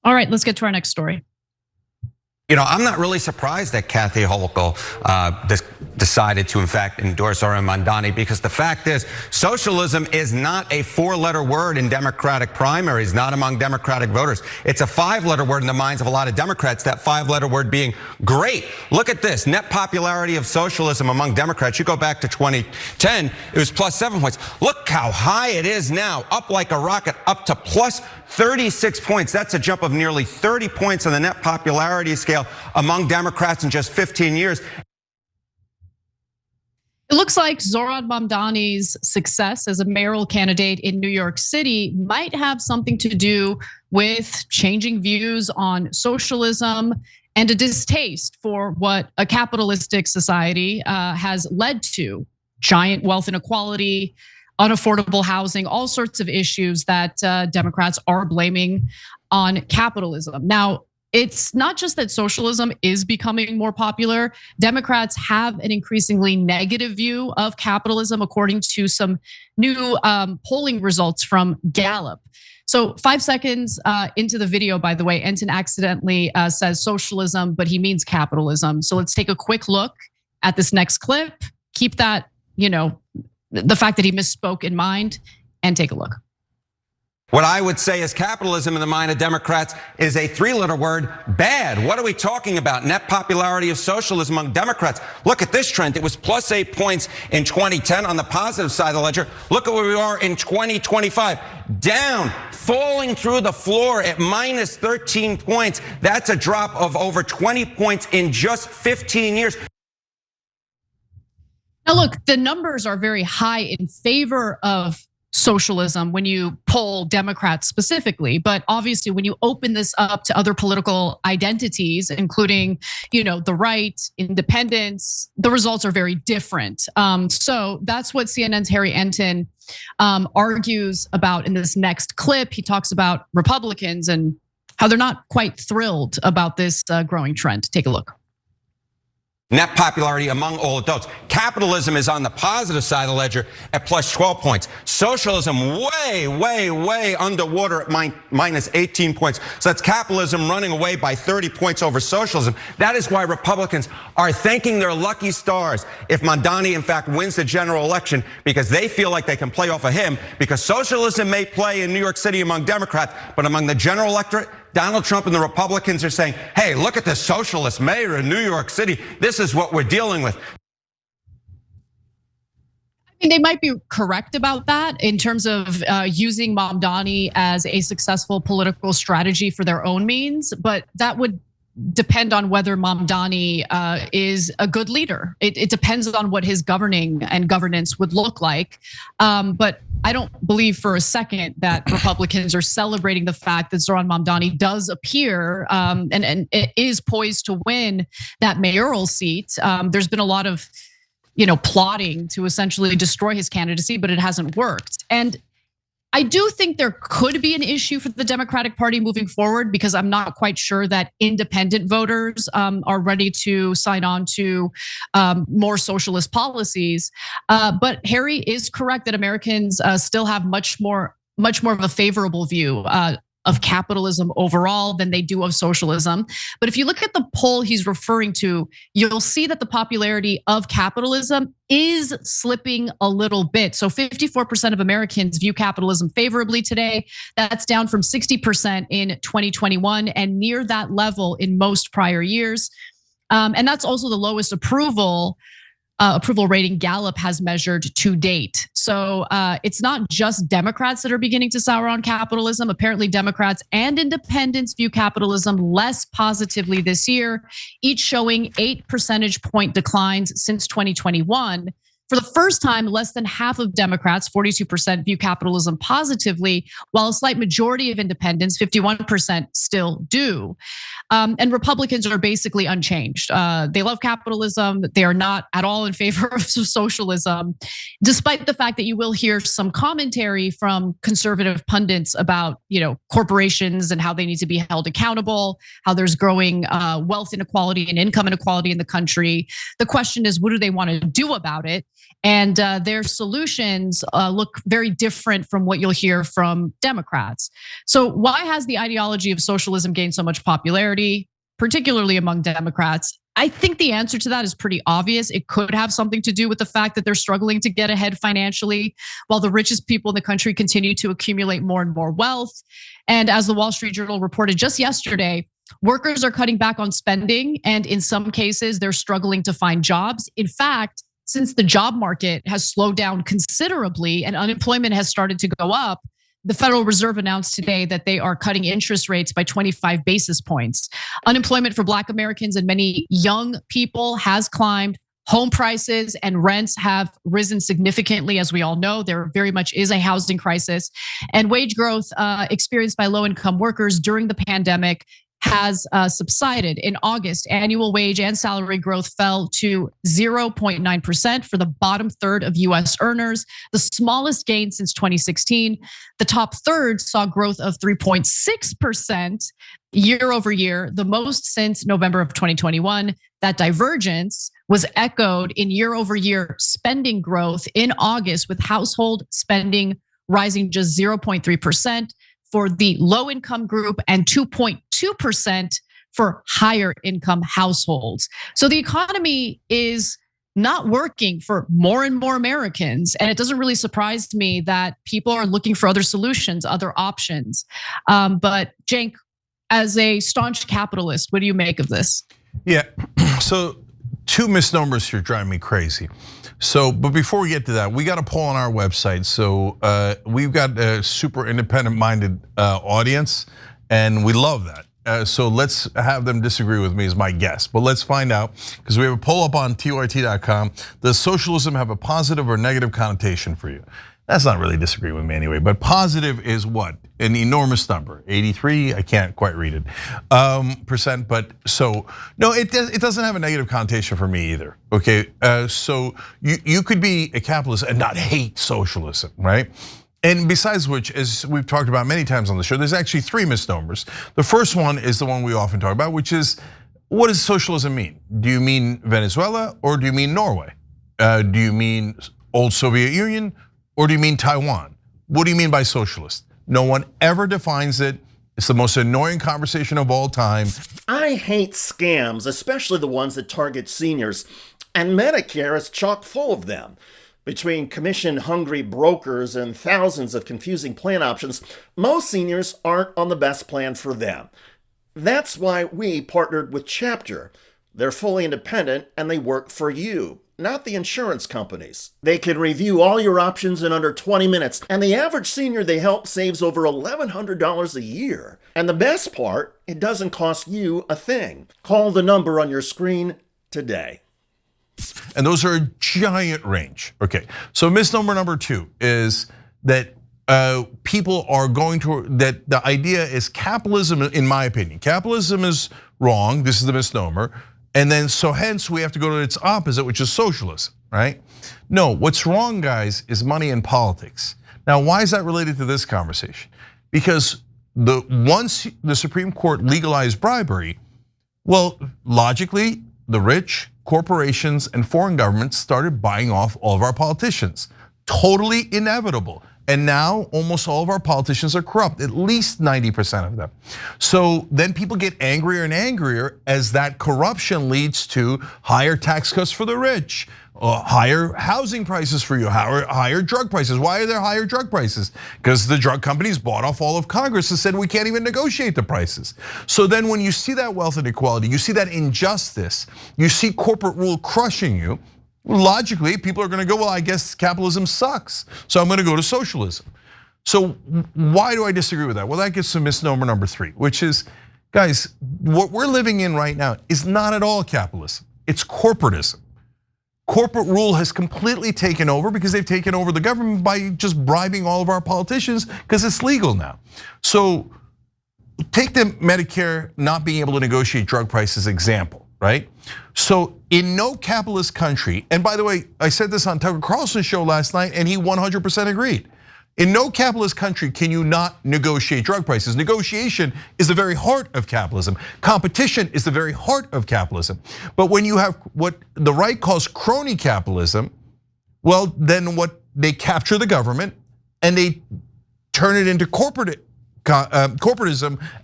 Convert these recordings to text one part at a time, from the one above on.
All right, let's get to our next story. I'm not really surprised that Kathy Hochul decided to, in fact, endorse Mamdani, because the fact is, socialism is not a 4-letter word in Democratic primaries, not among Democratic voters. It's a 5-letter word in the minds of a lot of Democrats, that 5-letter word being great. Look at this, net popularity of socialism among Democrats. You go back to 2010, it was plus 7 points. Look how high it is now, up like a rocket, up to plus 36 points. That's a jump of nearly 30 points on the net popularity scale among Democrats in just 15 years. It looks like Zoran Mamdani's success as a mayoral candidate in New York City might have something to do with changing views on socialism and a distaste for what a capitalistic society has led to: giant wealth inequality, unaffordable housing, all sorts of issues that Democrats are blaming on capitalism. Now, it's not just that socialism is becoming more popular. Democrats have an increasingly negative view of capitalism, according to some new polling results from Gallup. So 5 seconds into the video, by the way, Enton accidentally says socialism, but he means capitalism. So let's take a quick look at this next clip. Keep that, the fact that he misspoke in mind, and take a look. What I would say is capitalism in the mind of Democrats is a 3-letter word: bad. What are we talking about? Net popularity of socialism among Democrats. Look at this trend. It was plus 8 points in 2010 on the positive side of the ledger. Look at where we are in 2025. Down, falling through the floor at minus 13 points. That's a drop of over 20 points in just 15 years. Now look, the numbers are very high in favor of socialism when you poll Democrats specifically, but obviously when you open this up to other political identities, including, the right, independence, the results are very different. So that's what CNN's Harry Enton argues about in this next clip. He talks about Republicans and how they're not quite thrilled about this growing trend. Take a look. Net popularity among all adults. Capitalism is on the positive side of the ledger at plus 12 points. Socialism way underwater at minus 18 points. So that's capitalism running away by 30 points over socialism. That is why Republicans are thanking their lucky stars if Mamdani in fact wins the general election, because they feel like they can play off of him, because socialism may play in New York City among Democrats, but among the general electorate, Donald Trump and the Republicans are saying, hey, look at this socialist mayor in New York City. This is what we're dealing with. I mean, they might be correct about that in terms of using Mamdani as a successful political strategy for their own means, but that would depend on whether Mamdani is a good leader. It depends on what his governing and governance would look like. But I don't believe for a second that Republicans are celebrating the fact that Zoran Mamdani does appear and it is poised to win that mayoral seat. There's been a lot of plotting to essentially destroy his candidacy, but it hasn't worked. And I do think there could be an issue for the Democratic Party moving forward, because I'm not quite sure that independent voters are ready to sign on to more socialist policies. But Harry is correct that Americans still have much more of a favorable view of capitalism overall than they do of socialism. But if you look at the poll he's referring to, you'll see that the popularity of capitalism is slipping a little bit. So 54% of Americans view capitalism favorably today. That's down from 60% in 2021 and near that level in most prior years. And that's also the lowest approval rating Gallup has measured to date. So it's not just Democrats that are beginning to sour on capitalism. Apparently Democrats and independents view capitalism less positively this year, each showing 8 percentage point declines since 2021. For the first time, less than half of Democrats, 42%, view capitalism positively, while a slight majority of independents, 51%, still do. And Republicans are basically unchanged. They love capitalism. They are not at all in favor of socialism, despite the fact that you will hear some commentary from conservative pundits about, corporations and how they need to be held accountable, how there's growing wealth inequality and income inequality in the country. The question is, what do they want to do about it? And their solutions look very different from what you'll hear from Democrats. So why has the ideology of socialism gained so much popularity, particularly among Democrats? I think the answer to that is pretty obvious. It could have something to do with the fact that they're struggling to get ahead financially, while the richest people in the country continue to accumulate more and more wealth. And as the Wall Street Journal reported just yesterday, workers are cutting back on spending, and in some cases, they're struggling to find jobs. In fact, since the job market has slowed down considerably and unemployment has started to go up, the Federal Reserve announced today that they are cutting interest rates by 25 basis points. Unemployment for Black Americans and many young people has climbed. Home prices and rents have risen significantly, as we all know. There very much is a housing crisis. And wage growth experienced by low-income workers during the pandemic has subsided. In August, annual wage and salary growth fell to 0.9% for the bottom third of US earners, the smallest gain since 2016. The top third saw growth of 3.6% year over year, the most since November of 2021. That divergence was echoed in year over year spending growth in August, with household spending rising just 0.3% for the low income group and 2.2% for higher income households. So the economy is not working for more and more Americans. And it doesn't really surprise me that people are looking for other solutions, other options. But Cenk, as a staunch capitalist, what do you make of this? Yeah, so two misnomers here drive me crazy. So, but before we get to that, we got a poll on our website. So we've got a super independent-minded audience, and we love that. So let's have them disagree with me as my guess. But let's find out, because we have a poll up on TYT.com. Does socialism have a positive or negative connotation for you? That's not really disagreeing with me anyway, but positive is what? An enormous number, 83, I can't quite read it, percent, but so, no, it doesn't have a negative connotation for me either, okay? So you could be a capitalist and not hate socialism, right? And besides which, as we've talked about many times on the show, there's actually three misnomers. The first one is the one we often talk about, which is, what does socialism mean? Do you mean Venezuela or do you mean Norway? Do you mean old Soviet Union? Or do you mean Taiwan? What do you mean by socialist? No one ever defines it. It's the most annoying conversation of all time. I hate scams, especially the ones that target seniors. And Medicare is chock full of them. Between commission-hungry brokers and thousands of confusing plan options, most seniors aren't on the best plan for them. That's why we partnered with Chapter. They're fully independent and they work for you, not the insurance companies. They can review all your options in under 20 minutes, and the average senior they help saves over $1,100 a year. And the best part, it doesn't cost you a thing. Call the number on your screen today. And those are a giant range. Okay, so misnomer number two is that people are going to, that the idea is capitalism, in my opinion, capitalism is wrong, this is the misnomer. And then, so hence we have to go to its opposite, which is socialism, right? No, what's wrong, guys, is money in politics. Now, why is that related to this conversation? Because once the Supreme Court legalized bribery, well, logically, the rich, corporations, and foreign governments started buying off all of our politicians. Totally inevitable. And now almost all of our politicians are corrupt, at least 90% of them. So then people get angrier and angrier as that corruption leads to higher tax cuts for the rich, higher housing prices for you, higher drug prices. Why are there higher drug prices? Because the drug companies bought off all of Congress and said we can't even negotiate the prices. So then when you see that wealth inequality, you see that injustice, you see corporate rule crushing you, logically, people are gonna go, well, I guess capitalism sucks, so I'm gonna go to socialism. So why do I disagree with that? Well, that gets to misnomer number three, which is, guys, what we're living in right now is not at all capitalism, it's corporatism. Corporate rule has completely taken over because they've taken over the government by just bribing all of our politicians because it's legal now. So take the Medicare not being able to negotiate drug prices example, right? So in no capitalist country, and by the way, I said this on Tucker Carlson's show last night and he 100% agreed. In no capitalist country can you not negotiate drug prices. Negotiation is the very heart of capitalism. Competition is the very heart of capitalism. But when you have what the right calls crony capitalism, Well, then what they capture the government and they turn it into corporatism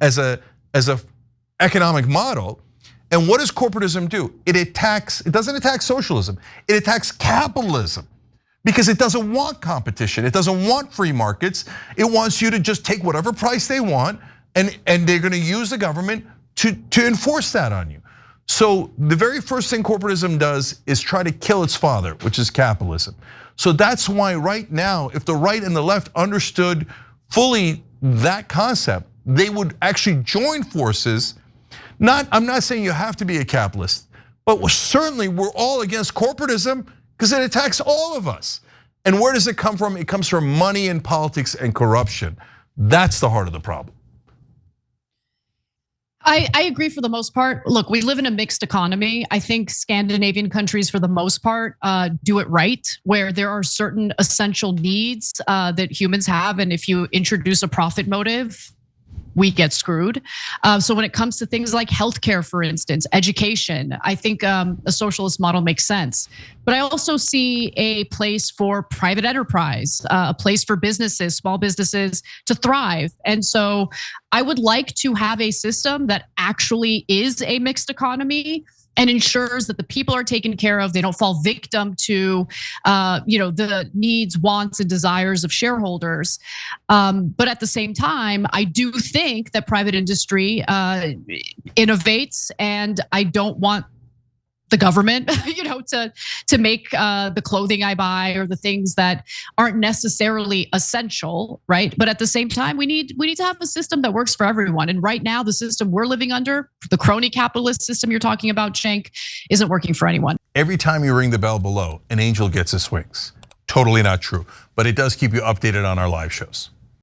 as a economic model. And what does corporatism do? It doesn't attack socialism, it attacks capitalism. Because it doesn't want competition, it doesn't want free markets. It wants you to just take whatever price they want, and they're gonna use the government to enforce that on you. So the very first thing corporatism does is try to kill its father, which is capitalism. So that's why right now, if the right and the left understood fully that concept, they would actually join forces. I'm not saying you have to be a capitalist, but certainly we're all against corporatism because it attacks all of us. And where does it come from? It comes from money and politics and corruption. That's the heart of the problem. I agree for the most part. Look, we live in a mixed economy. I think Scandinavian countries, for the most part, do it right, where there are certain essential needs that humans have. And if you introduce a profit motive, we get screwed. So when it comes to things like healthcare, for instance, education, I think a socialist model makes sense. But I also see a place for private enterprise, a place for businesses, small businesses to thrive. And so I would like to have a system that actually is a mixed economy and ensures that the people are taken care of. They don't fall victim to, the needs, wants, and desires of shareholders. But at the same time, I do think that private industry innovates, and I don't want the government, to make the clothing I buy or the things that aren't necessarily essential, right? But at the same time, we need to have a system that works for everyone. And right now, the system we're living under, the crony capitalist system you're talking about, Cenk, isn't working for anyone. Every time you ring the bell below, an angel gets his wings. Totally not true, but it does keep you updated on our live shows.